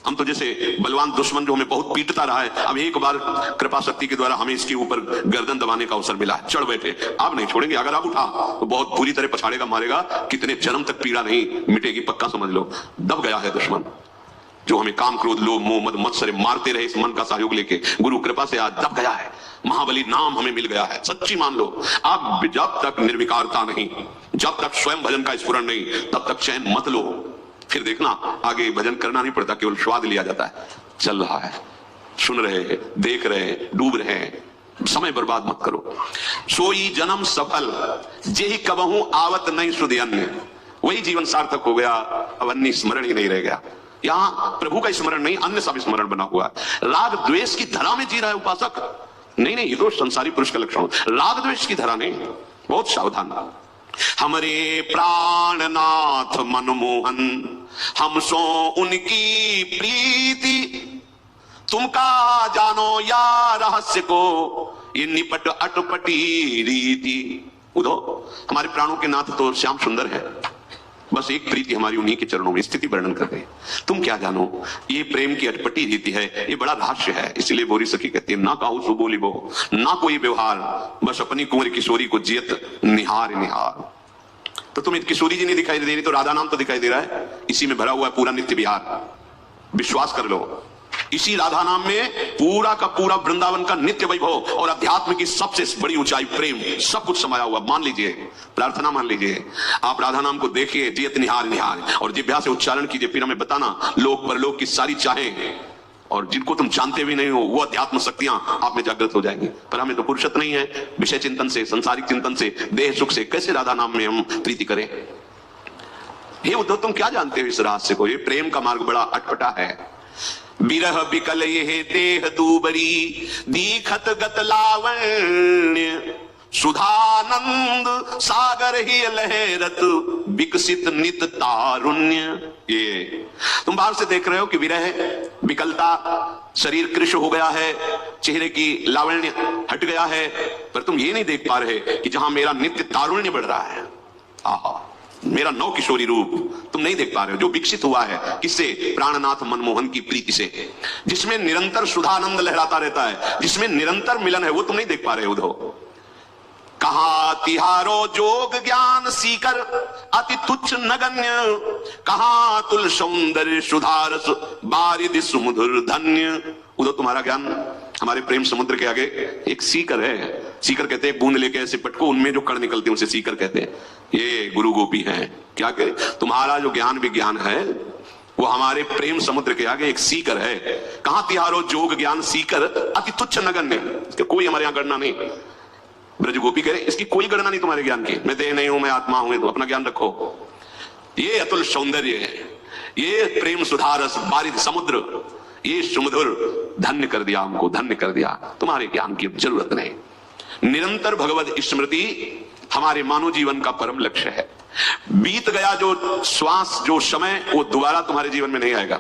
हम तो जैसे बलवान दुश्मन जो हमें बहुत पीटता रहा है, अब एक बार कृपा शक्ति के द्वारा हमें इसके ऊपर गर्दन दबाने का अवसर मिला, चढ़ बैठे। आप नहीं छोड़ेंगे, अगर आप उठा तो बहुत बुरी तरह पछाड़ेगा, मारेगा, कितने जन्म तक पीड़ा नहीं मिटेगी, पक्का समझ लो। दब गया है दुश्मन जो हमें काम क्रोध लोभ मोह मद मत्सर मारते रहे, इस मन का सहयोग लेके गुरु कृपा से आज दब गया है। महाबली नाम हमें मिल गया है, सच्ची मान लो। आप जब तक निर्विकारता नहीं, जब तक स्वयं भजन का स्फुरण नहीं, तब तक चैन मत लो। फिर देखना आगे भजन करना नहीं पड़ता, केवल स्वाद लिया जाता है। चल रहा है, सुन रहे, देख रहे, डूब रहे हैं, समय बर्बाद मत करो। सोई जन्म सफल जेहि कबहू आवत नहीं सुधि अन्य, वही जीवन सार्थक हो गया, अब अन्य स्मरण ही नहीं रह गया। यहां प्रभु का स्मरण नहीं, अन्य सब स्मरण बना हुआ है। राग द्वेष की धरा में जी रहा है उपासक, नहीं नहीं, ये तो संसारी पुरुष का लक्षण। राग द्वेष की धरा नहीं, बहुत सावधान। हमारे प्राणनाथ मनमोहन हम सो उनकी प्रीति, तुम का जानो या रहस्य को ये निपट अटपटी रीति। उधो हमारे प्राणों के नाथ तो श्याम सुंदर है, बस एक प्रीति हमारी उन्हीं के चरणों में। स्थिति वर्णन कर रहे हैं, तुम क्या जानो ये प्रेम की अटपटी रीति है, ये बड़ा रहस्य है। इसलिए बोरी सखी कहती है, ना काहू सो बोली बो, ना कोई व्यवहार, बस अपनी कुंवरी किशोरी को जियत निहार निहार। तो तुम्हें किशोरी जी नहीं दिखाई दे रही तो राधा नाम तो दिखाई दे रहा है, इसी में भरा हुआ है पूरा नित्य विहार। विश्वास कर लो, इसी राधा नाम में पूरा का पूरा वृंदावन का नित्य वैभव और अध्यात्म की सबसे बड़ी ऊंचाई प्रेम, सब कुछ समाया हुआ। मान लीजिए, प्रार्थना मान लीजिए, आप राधा नाम को देखिए, जियत निहार निहार, और जिह्वा से उच्चारण कीजिए, फिर हमें बताना लोक परलोक की सारी चाहें, और जिनको तुम जानते भी नहीं हो वो अध्यात्म शक्तियां आप में जागृत हो जाएंगी। पर हमें तो फुर्सत नहीं है, विषय चिंतन से, संसारिक चिंतन से, देह सुख से, कैसे राधा नाम में हम प्रीति करें। हे उद्धव, तुम क्या जानते हो इस रहस्य को? ये प्रेम का मार्ग बड़ा अटपटा है। बिरह बिकल ये देह दूबरी दीखत गत लावण्य, सुधानंद सागर ही लहरत विकसित नित तारुण्य। ये तुम बाहर से देख रहे हो कि विरह, विकलता, शरीर कृश हो गया है, चेहरे की लावण्य हट गया है, पर तुम ये नहीं देख पा रहे कि जहां मेरा नित्य तारुण्य बढ़ रहा है, आहा, मेरा नव किशोरी रूप तुम नहीं देख पा रहे हो, जो विकसित हुआ है किससे? प्राणनाथ मनमोहन की प्रीति से, जिसमें निरंतर सुधानंद लहराता रहता है, जिसमें निरंतर मिलन है, वो तुम नहीं देख पा रहे उद्धव। कहा तिहारो जोग ज्ञान सीकर अति तुच्छ नगण्य, कहा तुल सौंदर्य सुधारस बारिद सुमधुर धन्य। उधर तुम्हारा ज्ञान हमारे प्रेम समुद्र के आगे एक सीकर है। सीकर कहते हैं बूंद लेके ऐसे पटको, उनमें जो कण निकलते हैं उसे सीकर कहते हैं। ये गुरु गोपी हैं, क्या कहे, तुम्हारा जो ज्ञान विज्ञान है वो हमारे प्रेम समुद्र के आगे एक सीकर है। कहां तिहारो जोग ज्ञान सीकर अति तुच्छ नगण्य, इसका कोई हमारे यहां गणना नहीं। ब्रज गोपी कह रहे इसकी कोई गणना नहीं तुम्हारे ज्ञान की, मैं देह नहीं हूं, मैं आत्मा हूं, तो अपना ज्ञान रखो। ये अतुल सौंदर्य है, ये प्रेम सुधारस बारिद समुद्र, ये सुमधुर धन्य कर दिया हमको, धन्य कर दिया। तुम्हारे ज्ञान की जरूरत नहीं। निरंतर भगवत स्मृति हमारे मानव जीवन का परम लक्ष्य है। बीत गया जो श्वास, जो समय, वो दोबारा तुम्हारे जीवन में नहीं आएगा।